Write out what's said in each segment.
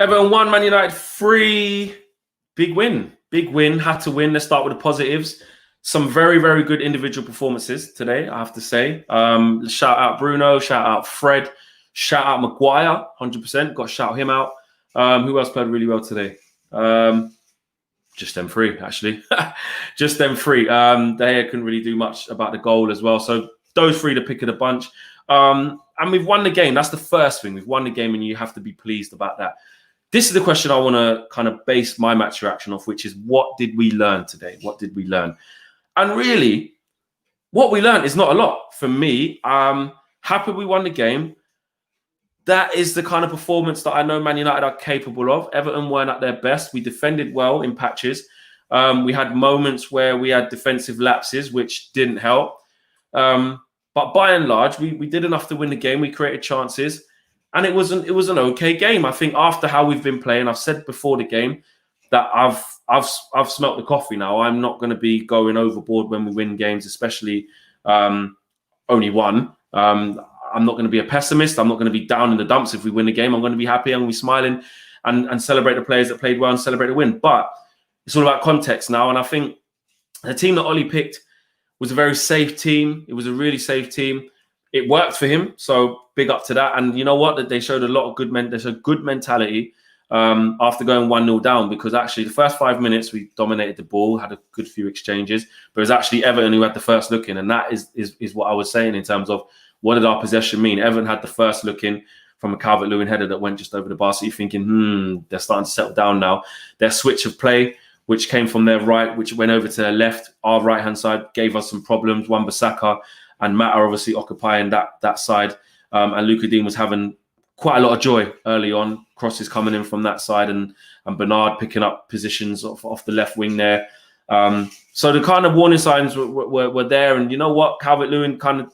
Everton 1, Man United 3. Big win. Big win. Had to win. Let's start with the positives. Some very, very good individual performances today, I have to say. Shout out Bruno. Shout out Fred. Shout out Maguire. 100%. Got to shout him out. Who else played really well today? Just them three, actually. Just them three. De Gea couldn't really do much about the goal as well. So those three, the pick of the bunch. And we've won the game. That's the first thing. We've won the game, and you have to be pleased about that. This is the question I want to kind of base my match reaction off, which is, what did we learn today? What did we learn? And really, what we learned is not a lot. For me, happy we won the game. That is the kind of performance that I know Man United are capable of. Everton weren't at their best. We defended well in patches. We had moments where we had defensive lapses, which didn't help. But by and large, we did enough to win the game. We created chances. And it was an okay game. I think after how we've been playing, I've said before the game that I've smelt the coffee now. I'm not going to be going overboard when we win games, especially only one. I'm not going to be a pessimist. I'm not going to be down in the dumps if we win the game. I'm going to be happy. I'm going to be smiling and celebrate the players that played well and celebrate the win. But it's all about context now. And I think the team that Ollie picked was a very safe team. It was a really safe team. It worked for him, so big up to that. And you know what? That they showed a lot of they showed good mentality after going 1-0 down, because actually the first 5 minutes we dominated the ball, had a good few exchanges, but it was actually Everton who had the first look in, and that is what I was saying in terms of what did our possession mean. Everton had the first look in from a Calvert-Lewin header that went just over the bar. So you're thinking, they're starting to settle down now. Their switch of play, which came from their right, which went over to their left, our right-hand side, gave us some problems. Wan-Bissaka and Matt are obviously occupying that side. And Luka Dean was having quite a lot of joy early on. Crosses coming in from that side, and Bernard picking up positions off the left wing there. So the kind of warning signs were there. And you know what? Calvert-Lewin kind of...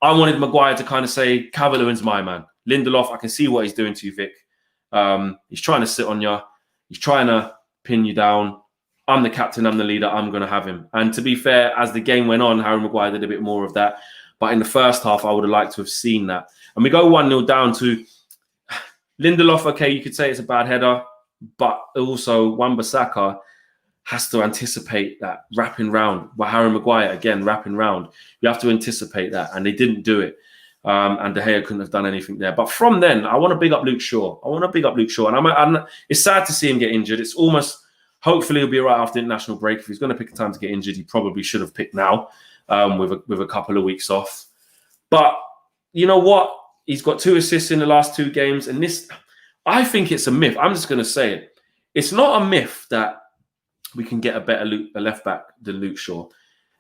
I wanted Maguire to kind of say, Calvert-Lewin's my man. Lindelof, I can see what he's doing to you, Vic. He's trying to sit on you. He's trying to pin you down. I'm the captain, I'm the leader, I'm going to have him. And to be fair, as the game went on, Harry Maguire did a bit more of that. But in the first half, I would have liked to have seen that. And we go 1-0 down to Lindelof. Okay, you could say it's a bad header, but also Wan-Bissaka has to anticipate that wrapping round. Well, Harry Maguire, again, wrapping round. You have to anticipate that, and they didn't do it. And De Gea couldn't have done anything there. But from then, I want to big up Luke Shaw. And it's sad to see him get injured. It's almost... Hopefully he'll be right after international break. If he's going to pick a time to get injured, he probably should have picked now with a couple of weeks off. But you know what? He's got 2 assists in the last 2 games. And this, I think it's a myth. I'm just going to say it. It's not a myth that we can get a left back than Luke Shaw.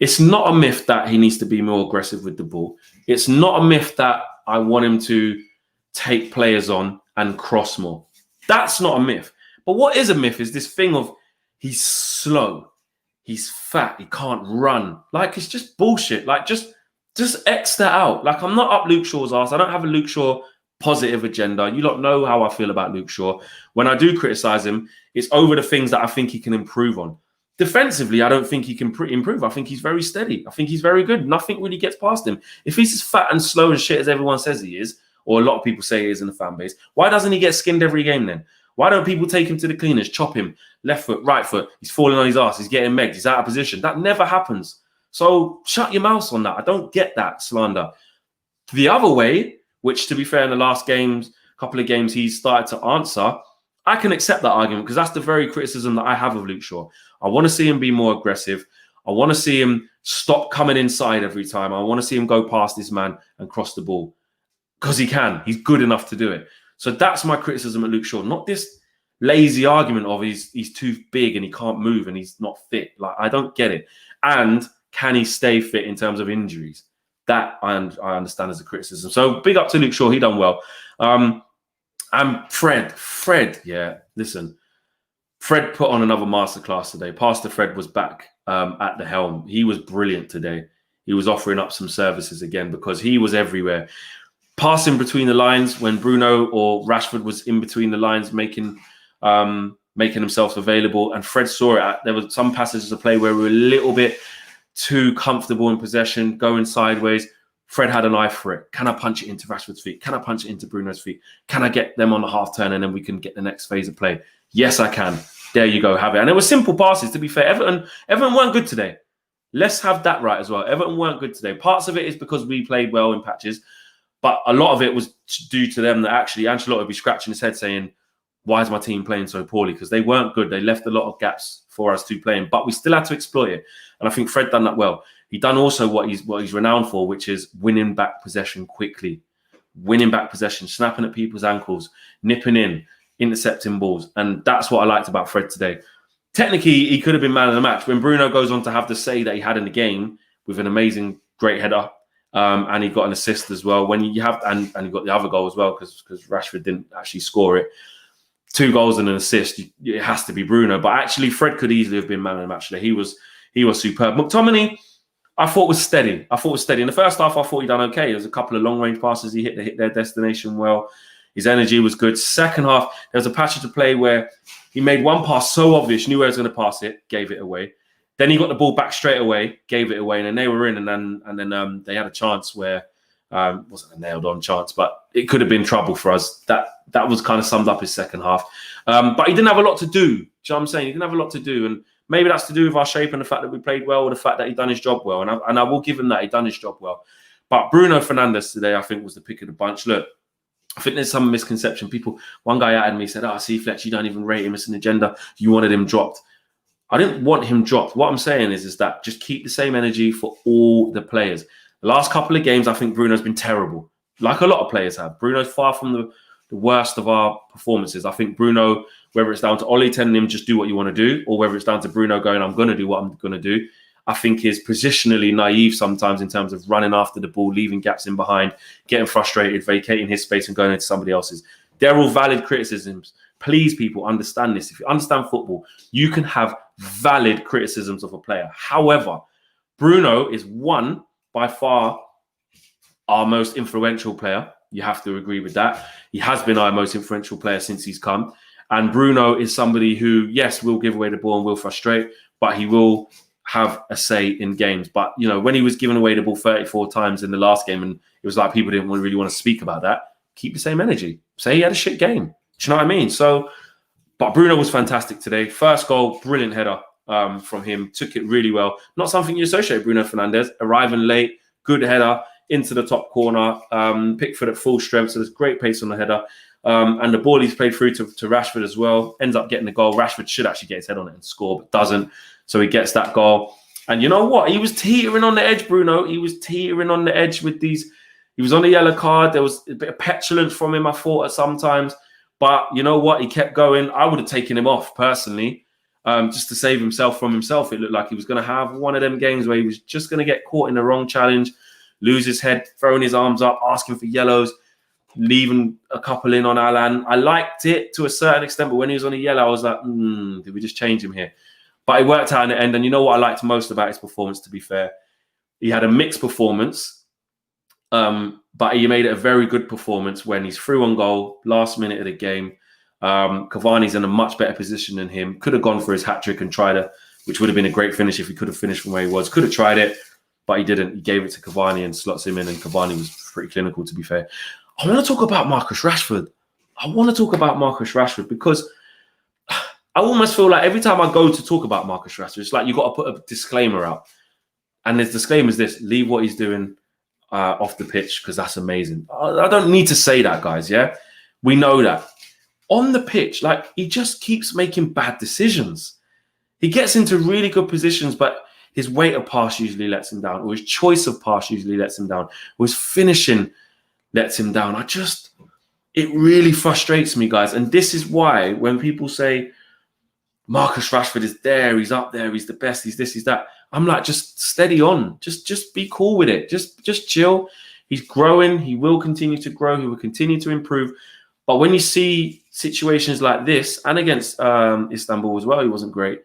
It's not a myth that he needs to be more aggressive with the ball. It's not a myth that I want him to take players on and cross more. That's not a myth. But what is a myth is this thing of, he's slow, he's fat, he can't run. Like, it's just bullshit. Like, just X that out. Like, I'm not up Luke Shaw's ass. I don't have a Luke Shaw positive agenda. You don't know how I feel about Luke Shaw. When I do criticize him, it's over the things that I think he can improve on. Defensively, I don't think he can improve. I think he's very steady. I think he's very good. Nothing really gets past him. If he's as fat and slow and shit as everyone says he is, or a lot of people say he is in the fan base, why doesn't he get skinned every game then? Why don't people take him to the cleaners, chop him, left foot, right foot? He's falling on his ass. He's getting megged. He's out of position. That never happens. So shut your mouth on that. I don't get that slander. The other way, which to be fair, in the last couple of games, he's started to answer, I can accept that argument, because that's the very criticism that I have of Luke Shaw. I want to see him be more aggressive. I want to see him stop coming inside every time. I want to see him go past this man and cross the ball, because he can. He's good enough to do it. So that's my criticism of Luke Shaw, not this lazy argument of he's too big and he can't move and he's not fit. Like, I don't get it. And can he stay fit in terms of injuries? That I understand as a criticism. So big up to Luke Shaw. He done well. And Fred, yeah, listen. Fred put on another masterclass today. Pastor Fred was back at the helm. He was brilliant today. He was offering up some services again, because he was everywhere. Passing between the lines when Bruno or Rashford was in between the lines, making himself available, and Fred saw it. There were some passages of play where we were a little bit too comfortable in possession, going sideways. Fred had an eye for it. Can I punch it into Rashford's feet? Can I punch it into Bruno's feet? Can I get them on the half turn and then we can get the next phase of play? Yes, I can. There you go, have it. And it was simple passes, to be fair. Everton weren't good today. Let's have that right as well. Everton weren't good today. Parts of it is because we played well in patches, but a lot of it was due to them that actually Ancelotti would be scratching his head saying, why is my team playing so poorly? Because they weren't good. They left a lot of gaps for us to play in, but we still had to exploit it. And I think Fred done that well. He done also what he's renowned for, which is winning back possession quickly, winning back possession, snapping at people's ankles, nipping in, intercepting balls. And that's what I liked about Fred today. Technically, he could have been man of the match. When Bruno goes on to have the say that he had in the game with an amazing, great header, and he got an assist as well. When you have and he got the other goal as well because Rashford didn't actually score it. 2 goals and an assist. It has to be Bruno, but actually Fred could easily have been man of the match today. He was superb. McTominay, I thought was steady. In the first half, I thought he done okay. There was a couple of long range passes. He hit their destination well. His energy was good. Second half, there was a passage of play where he made one pass so obvious, knew where he was going to pass it, gave it away. Then he got the ball back straight away, gave it away, and then they were in. And then they had a chance where wasn't a nailed on chance, but it could have been trouble for us. That was kind of summed up his second half. But he didn't have a lot to do. Do you know what I'm saying? He didn't have a lot to do, and maybe that's to do with our shape and the fact that we played well, or the fact that he done his job well. And I will give him that he done his job well. But Bruno Fernandes today, I think, was the pick of the bunch. Look, I think there's some misconception. One guy added me, said, see, Fletch, you don't even rate him. It's an agenda. You wanted him dropped. I didn't want him dropped. What I'm saying is that just keep the same energy for all the players. The last couple of games, I think Bruno's been terrible, like a lot of players have. Bruno's far from the worst of our performances. I think Bruno, whether it's down to Ollie telling him just do what you want to do, or whether it's down to Bruno going, I'm going to do what I'm going to do, I think is positionally naive sometimes in terms of running after the ball, leaving gaps in behind, getting frustrated, vacating his space and going into somebody else's. They're all valid criticisms. Please, people, understand this. If you understand football, you can have valid criticisms of a player. However, Bruno is by far our most influential player. You have to agree with that. He has been our most influential player since he's come. And Bruno is somebody who, yes, will give away the ball and will frustrate, but he will have a say in games. But, when he was giving away the ball 34 times in the last game, and it was like people didn't really want to speak about that, keep the same energy. Say he had a shit game. Do you know what I mean? So, but Bruno was fantastic today. First goal, brilliant header from him. Took it really well. Not something you associate Bruno Fernandes. Arriving late, good header into the top corner. Pickford at full strength, so there's great pace on the header. And the ball he's played through to Rashford as well. Ends up getting the goal. Rashford should actually get his head on it and score, but doesn't. So he gets that goal. And you know what? He was teetering on the edge, Bruno. He was teetering on the edge with these. He was on the yellow card. There was a bit of petulance from him, I thought, at sometimes. But you know what? He kept going. I would have taken him off personally, just to save himself from himself. It looked like he was going to have one of them games where he was just going to get caught in the wrong challenge, lose his head, throwing his arms up, asking for yellows, leaving a couple in on Alan. I liked it to a certain extent, but when he was on a yellow, I was like, did we just change him here? But it worked out in the end. And you know what I liked most about his performance, to be fair? He had a mixed performance. But he made it a very good performance when he's through on goal, last minute of the game. Cavani's in a much better position than him. Could have gone for his hat-trick and tried it, which would have been a great finish if he could have finished from where he was. Could have tried it, but he didn't. He gave it to Cavani and slots him in, and Cavani was pretty clinical, to be fair. I want to talk about Marcus Rashford. Because I almost feel like every time I go to talk about Marcus Rashford, it's like you've got to put a disclaimer out. And the disclaimer is this: leave what he's doing off the pitch, because that's amazing. I don't need to say that, guys. Yeah, we know that. On the pitch, like, he just keeps making bad decisions. He gets into really good positions, but his weight of pass usually lets him down, or his choice of pass usually lets him down, or his finishing lets him down. It really frustrates me, guys. And this is why when people say Marcus Rashford is there, he's up there, he's the best, he's this, he's that, I'm like, just steady on. Just be cool with it. Just chill. He's growing. He will continue to grow. He will continue to improve. But when you see situations like this, and against Istanbul as well, he wasn't great.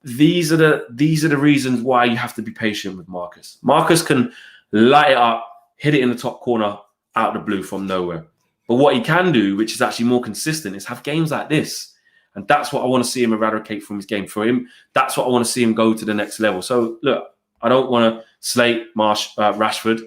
These are the reasons why you have to be patient with Marcus. Marcus can light it up, hit it in the top corner out of the blue from nowhere. But what he can do, which is actually more consistent, is have games like this. And that's what I want to see him eradicate from his game. For him, that's what I want to see him go to the next level. So, look, I don't want to slate Rashford.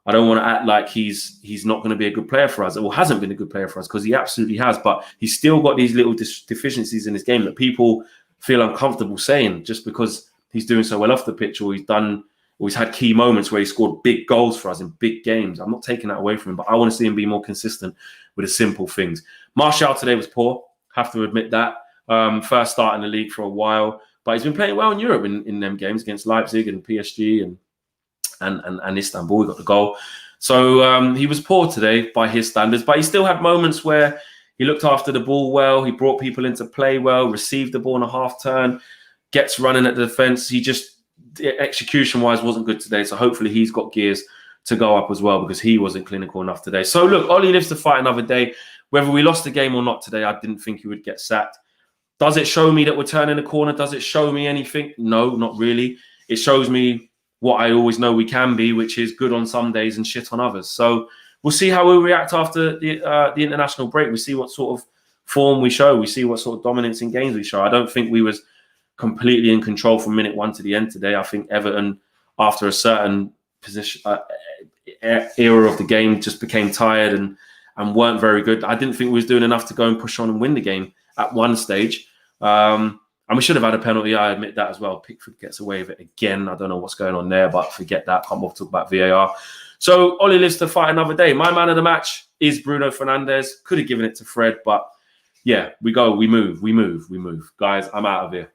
I don't want to act like he's not going to be a good player for us, or hasn't been a good player for us, because he absolutely has. But he's still got these little deficiencies in his game that people feel uncomfortable saying just because he's doing so well off the pitch, or he's had key moments where he scored big goals for us in big games. I'm not taking that away from him, but I want to see him be more consistent with the simple things. Martial today was poor, have to admit that. First start in the league for a while, but he's been playing well in Europe in them games against Leipzig and PSG and Istanbul. He got the goal. So he was poor today by his standards, but he still had moments where he looked after the ball well. He brought people into play well, received the ball in a half turn, gets running at the defense. He just, execution-wise, wasn't good today. So hopefully he's got gears to go up as well, because he wasn't clinical enough today. So look, Ollie lives to fight another day. Whether we lost the game or not today, I didn't think he would get sacked. Does it show me that we're turning the corner? Does it show me anything? No, not really. It shows me what I always know we can be, which is good on some days and shit on others. So we'll see how we react after the international break. We see what sort of form we show. We see what sort of dominance in games we show. I don't think we was completely in control from minute 1 to the end today. I think Everton, after a certain position era of the game, just became tired and weren't very good. I didn't think we was doing enough to go and push on and win the game at one stage. And we should have had a penalty. I admit that as well. Pickford gets away with it again. I don't know what's going on there, but forget that. Can't bother to talk about VAR. So Ollie lives to fight another day. My man of the match is Bruno Fernandes. Could have given it to Fred, but yeah, we go. We move. Guys, I'm out of here.